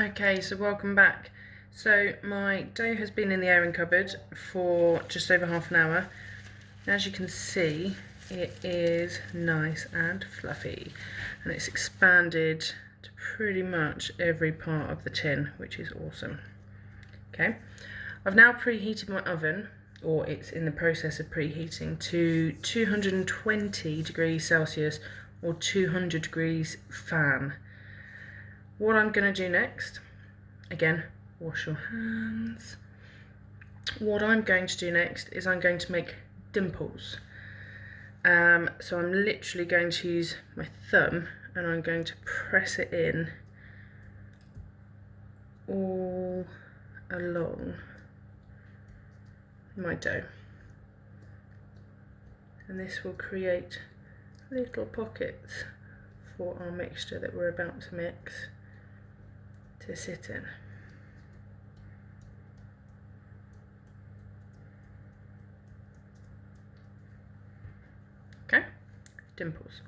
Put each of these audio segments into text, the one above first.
Okay, so welcome back. So my dough has been in the airing cupboard for just over half an hour. As you can see, it is nice and fluffy, and it's expanded to pretty much every part of the tin, which is awesome. Okay, I've now preheated my oven, or it's in the process of preheating, to 220 degrees Celsius or 200 degrees fan. What I'm going to do next, again, wash your hands. What I'm going to do next is I'm going to make dimples. So I'm literally going to use my thumb and I'm going to press it in all along my dough. And this will create little pockets for our mixture that we're about to mix to sit in. Okay, dimples.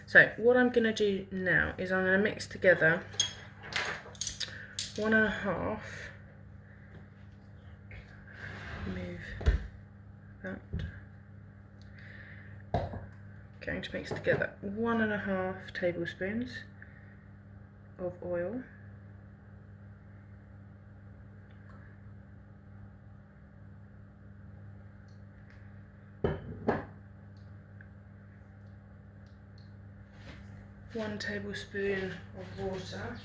So what I'm going to do now is I'm going to mix together 1.5, move that, going to mix together 1.5 tablespoons of oil, one tablespoon of water,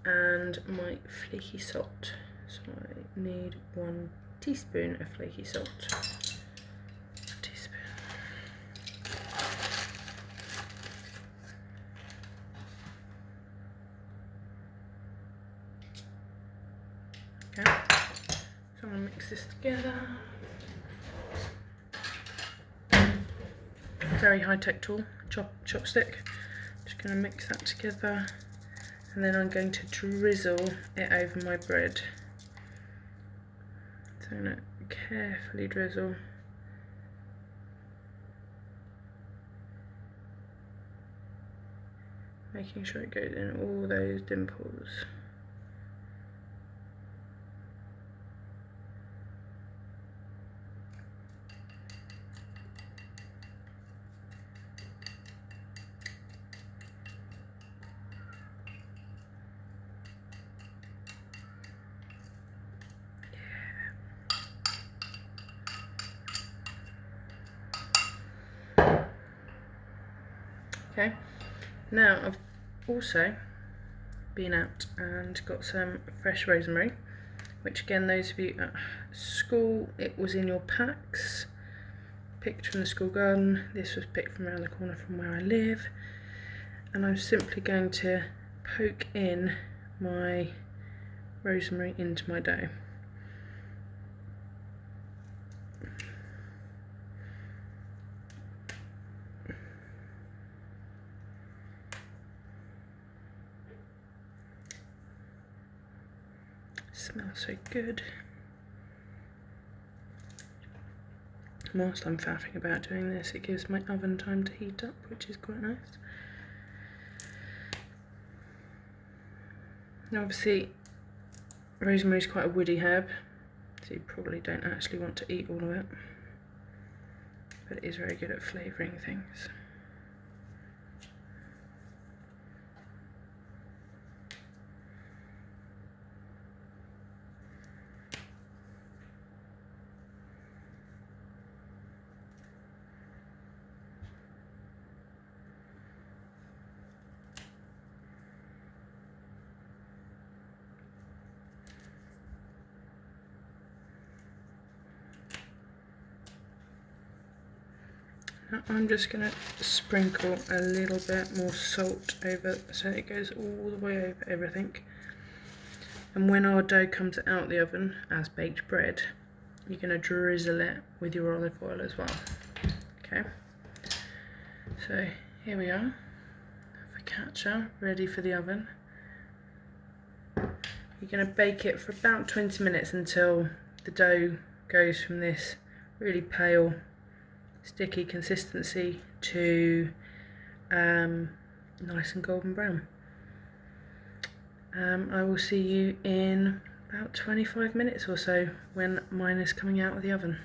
and my flaky salt. So I need 1 teaspoon of flaky salt. Okay, so I'm going to mix this together. Very high-tech tool, chopstick. Just going to mix that together, and then I'm going to drizzle it over my bread. So I'm going to carefully drizzle. Making sure it goes in all those dimples. Okay, now I've also been out and got some fresh rosemary, which again, those of you at school, it was in your packs, picked from the school garden. This was picked from around the corner from where I live, and I'm simply going to poke in my rosemary into my dough. Smells so good. Whilst I'm faffing about doing this, it gives my oven time to heat up, which is quite nice. Now obviously, rosemary is quite a woody herb, so you probably don't actually want to eat all of it, but it is very good at flavouring things. Now I'm just going to sprinkle a little bit more salt over so it goes all the way over everything. And when our dough comes out the oven as baked bread, you're going to drizzle it with your olive oil as well. Okay, so here we are, focaccia ready for the oven. you're going to bake it for about 20 minutes until the dough goes from this really pale, sticky consistency to nice and golden brown. I will see you in about 25 minutes or so when mine is coming out of the oven.